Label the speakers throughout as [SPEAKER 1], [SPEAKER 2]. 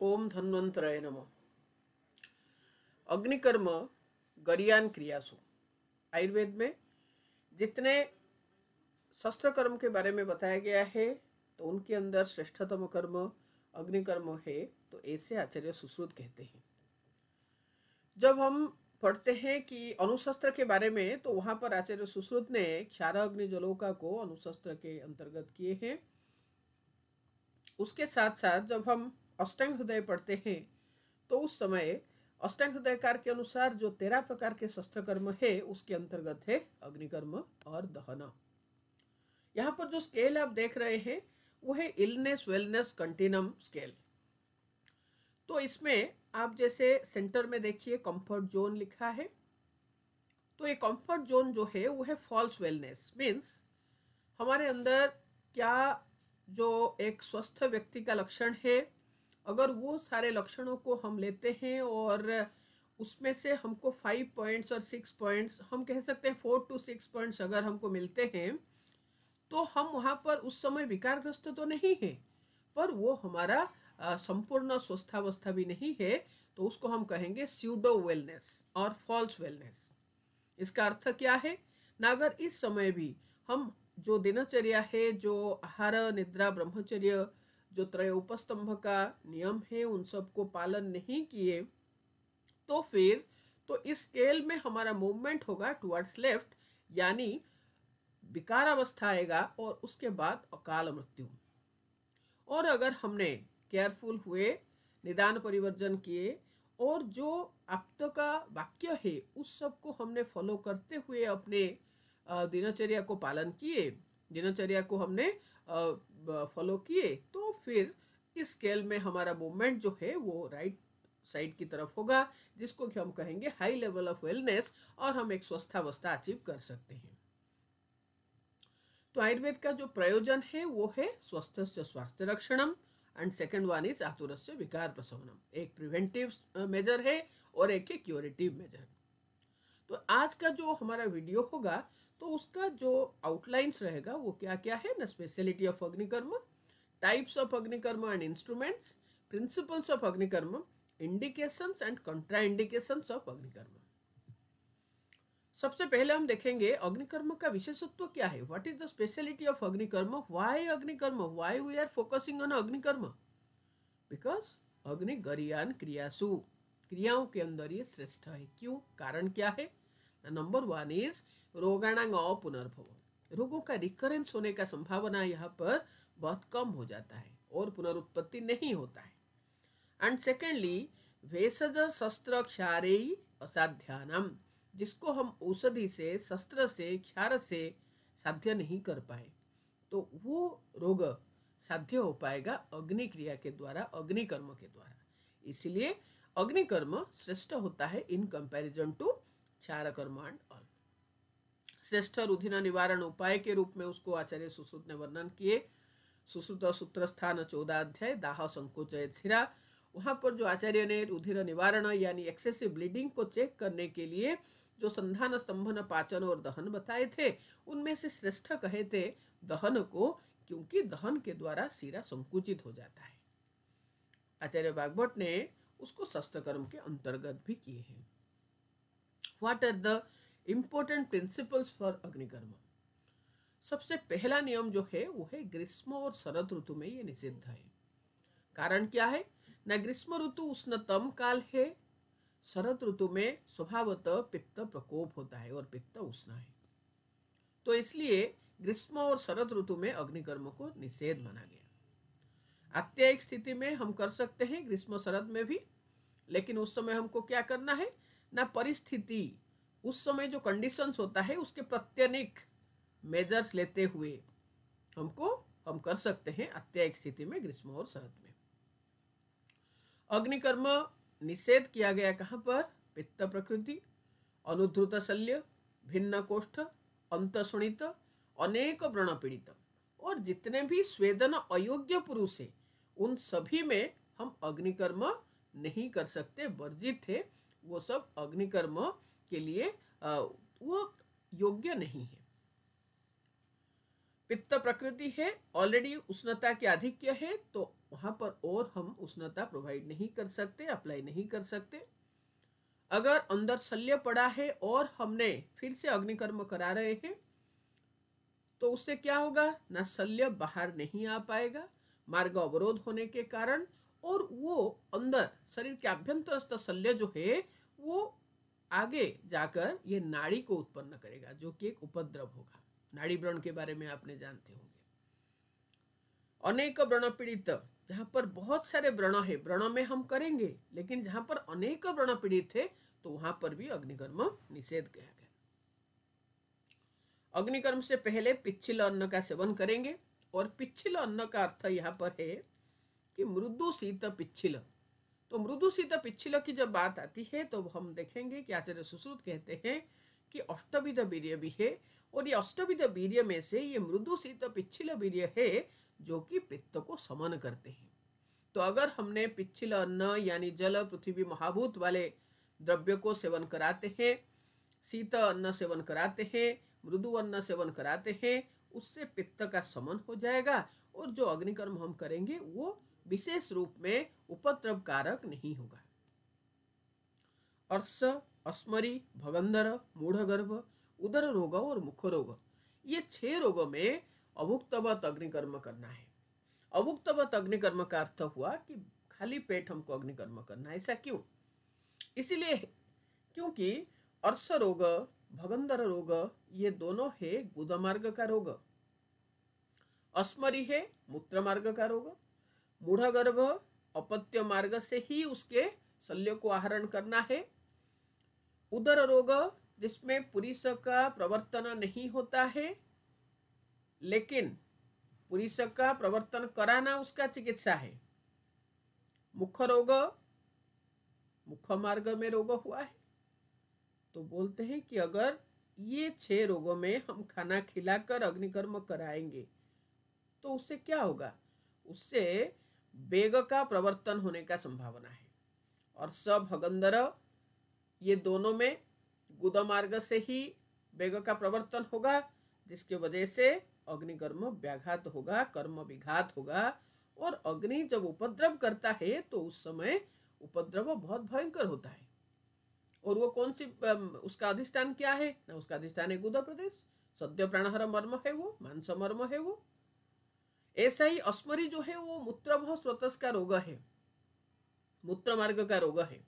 [SPEAKER 1] ओम धन्वंतराय नमः। अग्निकर्म गरियान क्रियासु। आयुर्वेद में जितने शस्त्र कर्म के बारे में बताया गया है तो उनके अंदर श्रेष्ठतम कर्म अग्निकर्म है। तो ऐसे आचार्य सुश्रुत कहते हैं। जब हम पढ़ते हैं कि अनुशस्त्र के बारे में तो वहां पर आचार्य सुश्रुत ने क्षार अग्नि जलोका को अनुशस्त्र के अंतर्गत किए हैं। उसके साथ साथ जब हम अष्टांग हृदय पढ़ते हैं तो उस समय अष्टांग हृदयकार के अनुसार जो 13 प्रकार के शस्त्र कर्म है उसके अंतर्गत है अग्निकर्म और दहन। यहाँ पर जो स्केल आप देख रहे हैं वो है इलनेस वेलनेस कंटिन्यूम स्केल। तो इसमें आप जैसे सेंटर में देखिए कंफर्ट जोन लिखा है। तो ये कंफर्ट जोन जो है वो है फॉल्स वेलनेस, मीन्स हमारे अंदर क्या जो एक स्वस्थ व्यक्ति का लक्षण है, अगर वो सारे लक्षणों को हम लेते हैं और उसमें से हमको 5 पॉइंट्स और 6 पॉइंट्स, हम कह सकते हैं 4 to 6 पॉइंट्स अगर हमको मिलते हैं तो हम वहाँ पर उस समय विकारग्रस्त तो नहीं है, पर वो हमारा संपूर्ण स्वस्थावस्था भी नहीं है। तो उसको हम कहेंगे स्यूडो वेलनेस और फॉल्स वेलनेस। इसका अर्थ क्या है ना, अगर इस समय भी हम जो दिनचर्या है, जो आहार निद्रा ब्रह्मचर्य, जो त्रय उपस्तंभ का नियम है, उन सब को पालन नहीं किए तो फिर तो इस स्केल में हमारा मूवमेंट होगा टुवर्ड्स लेफ्ट, यानी विकारावस्था आएगा और उसके बाद अकाल मृत्यु। और अगर हमने केयरफुल हुए, निदान परिवर्जन किए और जो आप्त का वाक्य है उस सब को हमने फॉलो करते हुए अपने दिनचर्या को पालन किए, दिनचर्या को हमने फॉलो किए, तो फिर इस स्केल में हमारा मूवमेंट जो है वो राइट साइड की तरफ होगा, जिसको कि हम कहेंगे हाई लेवल ऑफ वेलनेस, और हम एक स्वस्थावस्था अचीव कर सकते हैं। तो आयुर्वेद का जो प्रयोजन है वो है स्वस्थस्य स्वास्थ्य रक्षणम एंड सेकंड वन इज आतुरस्य विकार प्रशमनम। एक प्रिवेंटिव मेजर है और एक है क्यूरेटिव मेजर। तो आज का जो हमारा वीडियो होगा तो उसका जो आउटलाइंस रहेगा वो क्या क्या है ना, speciality of Agnikarma, types of Agnikarma and instruments, principles of Agnikarma, indications and contraindications of Agnikarma. सबसे पहले हम देखेंगे अग्निकर्म का विशेषत्व क्या है। What is the speciality of Agnikarma, why Agnikarma, why we are focusing on Agnikarma, because अग्नि गरियान क्रियासु, क्रियाओं के अंदर ये श्रेष्ठ है। क्यों, कारण क्या है। नंबर 1 इज रोगाणांग पुनर्भव, रोगों का रिकरेंस होने का संभावना यहाँ पर बहुत कम हो जाता है और पुनरुत्पत्ति नहीं होता है। एंड सेकेंडली भेषज शस्त्र क्षारेय असाध्यानम, जिसको हम औषधि से, शस्त्र से, क्षार से साध्य नहीं कर पाए, तो वो रोग साध्य हो पाएगा अग्नि क्रिया के द्वारा, अग्निकर्म के द्वारा। इसलिए अग्निकर्म श्रेष्ठ होता है इन कंपैरिजन टू क्षार कर्म एंड ऑल। श्रेष्ठ रुधिर निवारण उपाय के रूप में उसको आचार्य सुश्रुत ने वर्णन किए। सुश्रुत सूत्र स्थान 14 अध्याय दाह संकोचयत शिरा, वहां पर जो आचार्य ने रुधिर निवारण यानी एक्सेसिव ब्लीडिंग को चेक करने के लिए जो संधान, स्तंभन, पाचन और दहन बताए थे, उनमें से श्रेष्ठ कहे थे दहन को, क्योंकि दहन के द्वारा शिरा संकुचित हो जाता है। आचार्य भागवत ने उसको शस्त्र कर्म के अंतर्गत भी किए हैं। What are the important principles for Agnikarma. सबसे पहला नियम जो है वो है ग्रीष्म और शरद ऋतु में ये निषिद्ध है। कारण क्या है ना, ग्रीष्म ऋतु उष्णतम काल है, शरद ऋतु में स्वभावतः पित्त प्रकोप होता है और पित्त उष्ण है, तो इसलिए ग्रीष्म और शरद ऋतु में अग्निकर्म को निषेध माना गया। आत्यायिक स्थिति में हम कर सकते हैं ग्रीष्म शरद में भी, लेकिन उस समय हमको क्या करना है ना, परिस्थिति, उस समय जो कंडीशंस होता है उसके प्रत्यनिक मेजर्स लेते हुए हम कर सकते हैं आत्यायिक स्थिति में ग्रीष्म और शरद में। अग्निकर्म निषेध किया गया कहाँ पर, पित्त प्रकृति, अनुद्धृत शल्य, भिन्न कोष्ठ, अंतशुणित, अनेक व्रण पीड़ित और जितने भी स्वेदन अयोग्य पुरुष है उन सभी में हम अग्निकर्म नहीं कर सकते, वर्जित थे। वो सब अग्निकर्म के लिए वो योग्य नहीं है। पित्त प्रकृति है, ऑलरेडी उष्णता के आधिक्य है, तो वहां पर और हम उष्णता प्रोवाइड नहीं कर सकते, अप्लाई नहीं कर सकते। अगर अंदर शल्य पड़ा है और हमने फिर से अग्निकर्म करा रहे हैं तो उससे क्या होगा, ना शल्य बाहर नहीं आ पाएगा मार्ग अवरोध होने के कारण, और वो अंदर शरीर के आभ्यंतरस्थ शल्य जो है वो आगे जाकर ये नाड़ी को उत्पन्न करेगा, जो कि एक उपद्रव होगा। नाड़ी व्रण के बारे में आपने जानते होंगे। अनेक व्रण पीड़ित, जहां पर बहुत सारे व्रण है, व्रण में हम करेंगे, लेकिन जहां पर अनेक व्रण पीड़ित है तो वहां पर भी अग्निकर्म निषेध किया गया। अग्निकर्म से पहले पिच्छिल अन्न का सेवन करेंगे, और पिच्छिल अन्न का अर्थ यहाँ पर है कि मृदु शीत पिच्छिल। तो मृदु शीत पिच्छिल की जब बात आती है तो हम देखेंगे कि आचार्य सुश्रुत कहते हैं कि अष्टविध वीर्य भी है, और ये अष्टविध वीर्य में से ये मृदु शीत पिच्छिल वीर्य है जो कि पित्त को समन करते हैं। तो अगर हमने पिच्छिल अन्न यानी जल पृथ्वी महाभूत वाले द्रव्य को सेवन कराते हैं, शीत अन्न सेवन कराते हैं, मृदु अन्न सेवन कराते हैं, उससे पित्त का समन हो जाएगा, और जो अग्निकर्म हम करेंगे वो विशेष रूप में उपद्रव कारक नहीं होगा। अर्श, अस्मरी, भगंदर, मूढ़गर्भ, उदर रोग और मुख रोग, ये 6 रोगों में अभुक्तवत अग्निकर्म करना है। अभुक्तवत अग्निकर्म का अर्थ हुआ कि खाली पेट हमको अग्निकर्म करना है। ऐसा क्यों? इसीलिए क्योंकि अर्श रोग, भगंदर रोग ये दोनों है गुदमार्ग का रोग, अस्मरी है मूत्र मार्ग का रोग, मूढ़गर्भ अपत्य मार्ग से ही उसके शल्य को आहरण करना है, उदर रोग जिसमें पुरीष का प्रवर्तन नहीं होता है लेकिन पुरीष का प्रवर्तन कराना उसका चिकित्सा है, मुख रोग मुख मार्ग में रोग हुआ है। तो बोलते हैं कि अगर ये 6 रोगों में हम खाना खिलाकर अग्निकर्म कराएंगे तो उससे क्या होगा, उससे वेग का प्रवर्तन होने का संभावना है। और सब भगंदर ये दोनों में गुदमार्ग से ही वेग का प्रवर्तन होगा, जिसके वजह से अग्निकर्म व्याघात होगा, कर्म विघात होगा। और अग्नि जब उपद्रव करता है तो उस समय उपद्रव बहुत भयंकर होता है। और वो कौन सी उसका अधिष्ठान क्या है ना, उसका अधिष्ठान है गुद प्रदेश, सद्य प्राणहर मर्म है वो, मांस मर्म है वो। ऐसा ही अस्मरी जो है वो मूत्रभव स्रोतस का रोग है, मूत्र मार्ग का रोग है।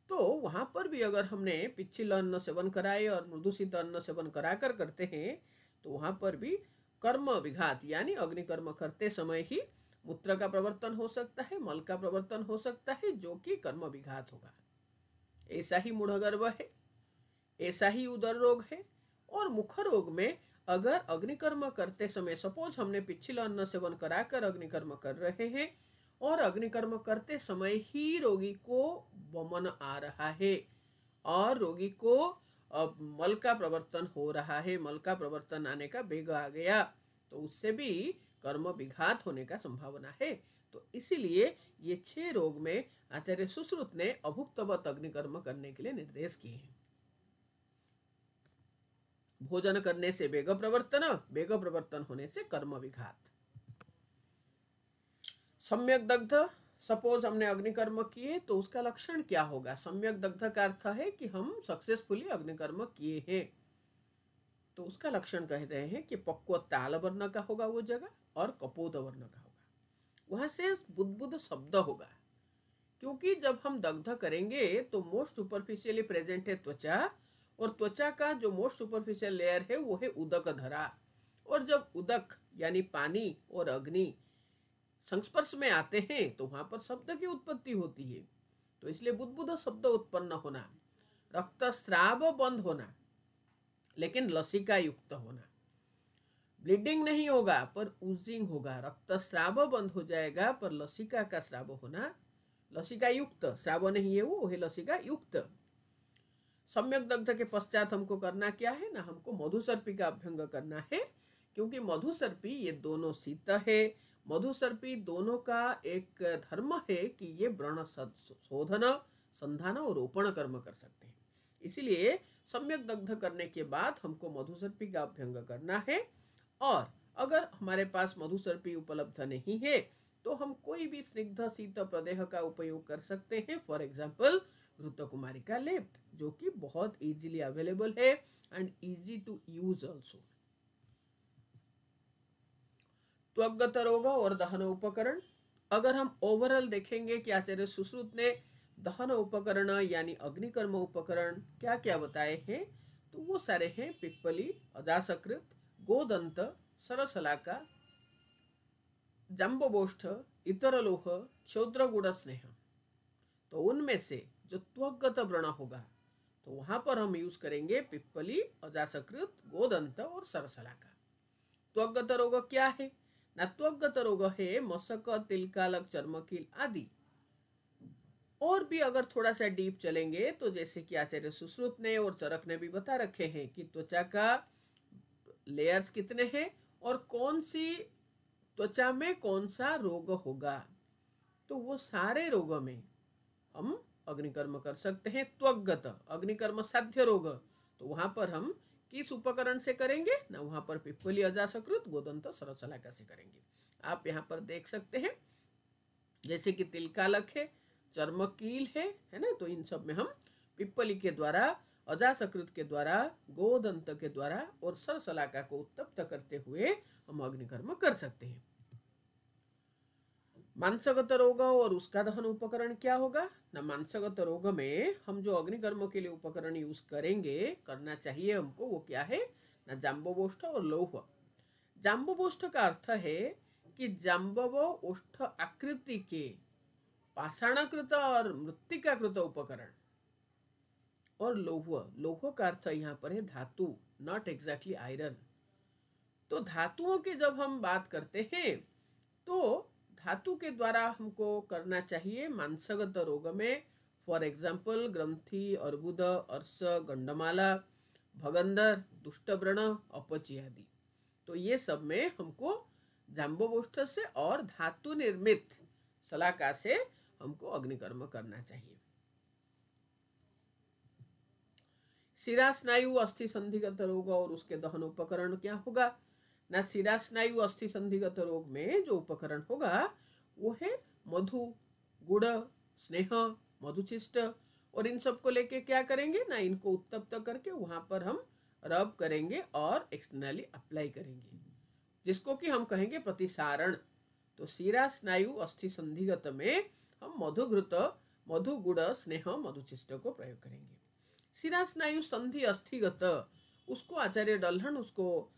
[SPEAKER 1] तो वहां पर भी अगर हमने पिच्छिल अन्न सेवन कराए और मृदुशीत अन्न सेवन कराकर करते हैं तो वहां पर भी कर्म विघात यानी अग्निकर्म करते समय ही मूत्र का प्रवर्तन हो सकता है, मल का प्रवर्तन हो सकता है, जो कि कर्म विघात होगा। ऐसा ही मूढ़गर्भ है, ऐसा ही उदर रोग है। और मुख रोग में अगर अग्निकर्म करते समय सपोज हमने पिच्छिल अन्न सेवन कराकर अग्निकर्म कर रहे हैं और अग्निकर्म करते समय ही रोगी को वमन आ रहा है और रोगी को मल का प्रवर्तन हो रहा है, मल का प्रवर्तन आने का वेग आ गया, तो उससे भी कर्म विघात होने का संभावना है। तो इसीलिए ये 6 रोग में आचार्य सुश्रुत ने अभुक्तवत अग्निकर्म करने के लिए निर्देश किए हैं। भोजन करने से वेग प्रवर्तन, वेग प्रवर्तन होने से कर्म विघात। सम्यक दग्ध, सपोज हमने अग्निकर्म किए तो उसका लक्षण क्या होगा। सम्यक दग्ध का अर्थ है कि हम सक्सेसफुली अग्निकर्म किए हैं, तो उसका लक्षण कह रहे हैं कि पक्व ताल वर्ण का होगा वो जगह और कपोद वर्ण का होगा, वहां से बुदबुद शब्द होगा। क्योंकि जब हम दग्ध करेंगे तो मोस्ट सुपरफिशियली प्रेजेंट है त्वचा, और त्वचा का जो मोस्ट सुपरफिशियल लेयर है वो है उदक धरा। और जब उदक यानी पानी और अग्नि संस्पर्श में आते हैं तो वहां पर शब्द की उत्पत्ति होती है। तो इसलिए बुदबुद शब्द उत्पन्न होना, रक्तस्राव बंद होना लेकिन लसिका युक्त होना, ब्लीडिंग नहीं होगा पर ऊजिंग होगा, रक्तस्राव बंद हो जाएगा पर लसिका का स्राव होना, लसिका युक्त, स्राव नहीं है वो है लसिका युक्त। सम्यक दग्ध के पश्चात हमको करना क्या है ना, हमको मधुसर्पी का अभ्यंग करना है। क्योंकि मधुसर्पी ये दोनों शीत है, मधुसर्पी दोनों का एक धर्म है कि ये व्रण शोधन, संधान और रोपण कर्म कर सकते हैं। इसीलिए सम्यक दग्ध करने के बाद हमको मधुसर्पी का अभ्यंग करना है। और अगर हमारे पास मधुसर्पी उपलब्ध नहीं है तो हम कोई भी स्निग्ध शीत प्रदेह का उपयोग कर सकते हैं। फॉर एग्जाम्पल घृतकुमारी का लेप, जो कि बहुत इजीली अवेलेबल है and easy to use also. त्वग्गत रोग और दहन उपकरण, अगर हम ओवरऑल देखेंगे कि आचार्य सुश्रुत ने दहन उपकरण यानी अग्निकर्म उपकरण क्या क्या बताए हैं, तो वो सारे हैं पिप्पली, अजासकृत, गोदंत, सरसलाका, जाम्बोष्ठ, इतरलोह, चौद्रगुड़ स्नेह। तो उनमें से जो त्वग्गत व्रण होगा तो वहां पर हम यूज करेंगे पिप्पली, अजासकृत, गोदंत और सरसलाका। त्वग्गत रोग क्या है ना? त्वग्गत रोग है मशक, तिलकालक, चर्मकील आदि। और भी अगर थोड़ा सा डीप चलेंगे तो जैसे कि आचार्य सुश्रुत ने और चरक ने भी बता रखे हैं कि त्वचा का लेयर्स कितने हैं और कौन सी त्वचा में कौन सा रोग होगा, तो वो सारे रोगों में हम अग्निकर्म कर सकते हैं। त्वग्गत अग्निकर्म साध्य रोग, तो वहां पर हम किस उपकरण से करेंगे ना? वहां पर पिप्पली, अजासकृत, गोदंत, सरसलाका से करेंगे। आप यहाँ पर देख सकते हैं जैसे कि तिलकालक है, चर्मकील है ना? तो इन सब में हम पिप्पली के द्वारा, अजासकृत के द्वारा, गोदंत के द्वारा और सरसलाका को उत्तप्त करते हुए हम अग्निकर्म कर सकते हैं। मांसगत रोग और उसका दहन उपकरण क्या होगा ना? मांसगत रोग में हम जो अग्निकर्म के लिए उपकरण यूज करेंगे, करना चाहिए हमको, वो क्या है ना? जाम्बोष्ठ और लौह। जाम्बोष्ठ का अर्थ है कि जाम्बव ओष्ठ आकृति के पाषाणकृत और मृत्तिकाकृत उपकरण, और लौह का अर्थ यहाँ पर है धातु, नॉट एग्जैक्टली आयरन। तो धातुओं की जब हम बात करते हैं तो धातु के द्वारा हमको करना चाहिए मांसगत रोग में। फॉर एग्जाम्पल ग्रंथि, अर्बुद, अर्श, गंडमाला, भगंदर, दुष्टव्रण, अपची आदि। तो ये सब में हमको जाम्बोष्ठ से और धातु निर्मित सलाका से हमको अग्निकर्म करना चाहिए। शिरा स्नायु अस्थि संधिगत रोग और उसके दहन उपकरण क्या होगा ना? शिरा स्नायु अस्थि संधिगत रोग में जो उपकरण होगा वो है मधु, गुड़, स्नेह, मधुचिष्ट, और इन सबको लेके क्या करेंगे ना? इनको उत्तप्त करके वहां पर हम रब करेंगे और एक्सटर्नली अप्लाई करेंगे, जिसको कि हम कहेंगे प्रतिसारण। तो शिरा स्नायु अस्थि संधिगत में हम मधुघृत, मधु, गुड़, स्नेह, मधुचिष्ट को प्रयोग करेंगे। शिरा स्नायु संधि अस्थिगत, उसको आचार्य डल्हन उसको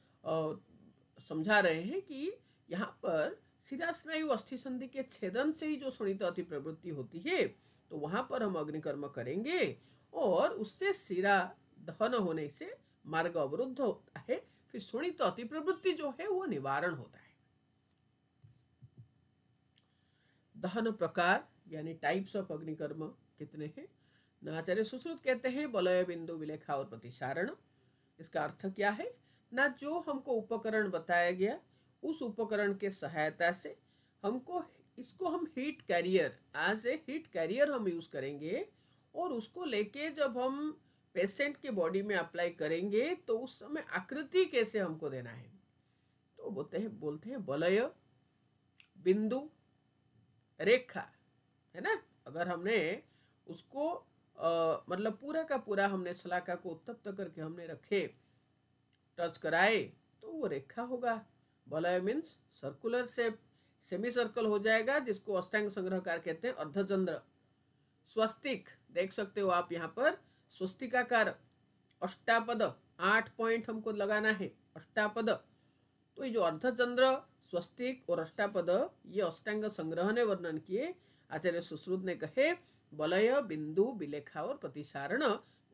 [SPEAKER 1] समझा रहे हैं कि यहाँ पर शिरा स्नायु अस्थि संधि के छेदन से ही जो शोणित अति प्रवृत्ति होती है, तो वहां पर हम अग्निकर्म करेंगे और उससे शिरा दहन होने से मार्ग अवरुद्ध होता है, फिर शोणित अति प्रवृत्ति जो है वो निवारण होता है। दहन प्रकार यानी टाइप्स ऑफ अग्निकर्म कितने हैं ना? आचार्य सुश्रुत कहते हैं बलय, बिंदु, विलेखा और प्रतिसारण। इसका अर्थ क्या है ना? जो हमको उपकरण बताया गया उस उपकरण के सहायता से हमको इसको हम heat carrier, as a heat carrier हम यूज करेंगे, और उसको लेके जब हम पेशेंट के बॉडी में अप्लाई करेंगे तो उस समय आकृति कैसे हमको देना है, तो बोलते हैं बलय, बिंदु, रेखा, है ना? अगर हमने उसको मतलब पूरा का पूरा हमने सलाका को उत्तप्त करके हमने रखे, टच कराए, तो वो रेखा होगा। बलय means circular shape, semi circle हो जाएगा, जिसको अष्टांग संग्रहकार कहते हैं, अर्धचंद्र। स्वस्तिक देख सकते हो आप यहाँ पर, स्वस्तिकाकार। अष्टापद 8 पॉइंट हमको लगाना है, अष्टापद। तो ये जो अर्धचंद्र, स्वस्तिक और अष्टापद, ये अष्टांग संग्रह ने वर्णन किए। आचार्य सुश्रुत ने कहे बलय, बिंदु, विलेखा और प्रतिसारण,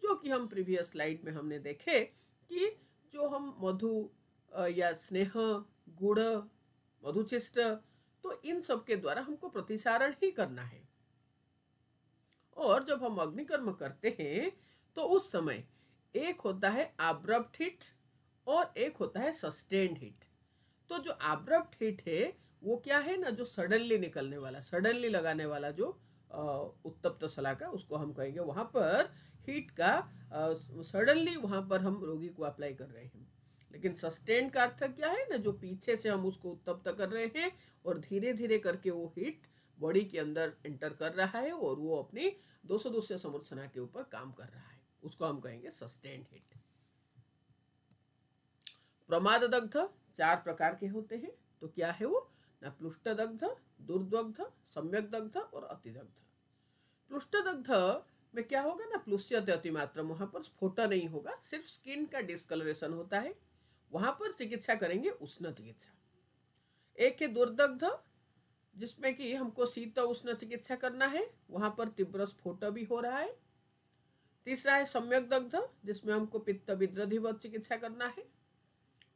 [SPEAKER 1] जो कि हम प्रीवियस स्लाइड में हमने देखे कि जो हम मधु या स्नेह, गुड़, मधुचिष्ट, तो इन सब के द्वारा हमको प्रतिसारण ही करना है। और जब हम अग्निकर्म करते हैं तो उस समय एक होता है अब्रप्ट हिट और एक होता है सस्टेन्ड हिट। तो जो अब्रप्ट हिट है वो क्या है ना? जो सडनली निकलने वाला, सडनली लगाने वाला जो उत्तप्त सलाका, उसको हम कहेंगे वहां पर हीट का सडनली वहां पर हम रोगी को अप्लाई कर रहे हैं। लेकिन सस्टेन का अर्थ क्या है ना, जो पीछे से हम उसको उत्तप्त कर रहे हैं और धीरे धीरे करके वो हीट बॉडी के अंदर एंटर कर रहा है और वो अपनी 200 संरचना के ऊपर काम कर रहा है, उसको हम कहेंगे सस्टेन हीट। प्रमाद दग्ध 4 प्रकार के होते हैं। तो क्या है वो ना, प्लुष्ट दग्ध, दुर्दग्ध, सम्यक दग्ध और अतिदग्ध। प्लुष्ट दग्ध में क्या होगा ना, प्लुष्यते अतिमात्रम, वहां पर स्फोट नहीं होगा, सिर्फ स्किन का डिस्कलरेशन होता है, वहां पर चिकित्सा करेंगे उष्ण चिकित्सा। एक है दुर्दग्ध, जिसमें कि हमको शीत उष्ण चिकित्सा करना है, वहां पर तीव्र स्फोट भी हो रहा है। तीसरा है सम्यक दग्ध, जिसमें हमको पित्त विद्रधिवत चिकित्सा करना है।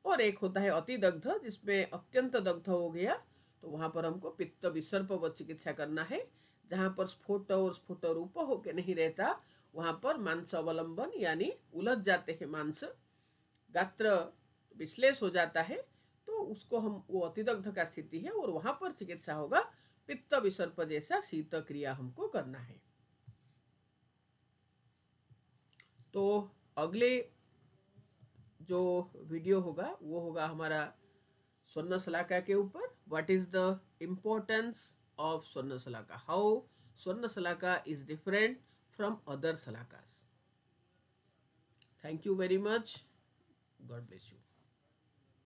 [SPEAKER 1] और एक होता है अतिदग्ध, जिसमें अत्यंत दग्ध हो गया, तो वहां पर हमको पित्त विसर्पवत चिकित्सा करना है, जहां पर स्फोट और स्फोट रूप होके नहीं रहता, वहां पर मांस अवलंबन यानी उलझ जाते हैं मांस, गात्र विश्लेष हो जाता है, तो उसको हम, वो अतिदग्ध का स्थिति है और वहां पर चिकित्सा होगा पित्त विसर्प जैसा शीत क्रिया हमको करना है। तो अगले जो वीडियो होगा वो होगा हमारा स्वर्ण शलाका के ऊपर, what is the importance of Swarna Shalaka, how Swarna Shalaka is different from other Shalakas. Thank you very much, God bless you.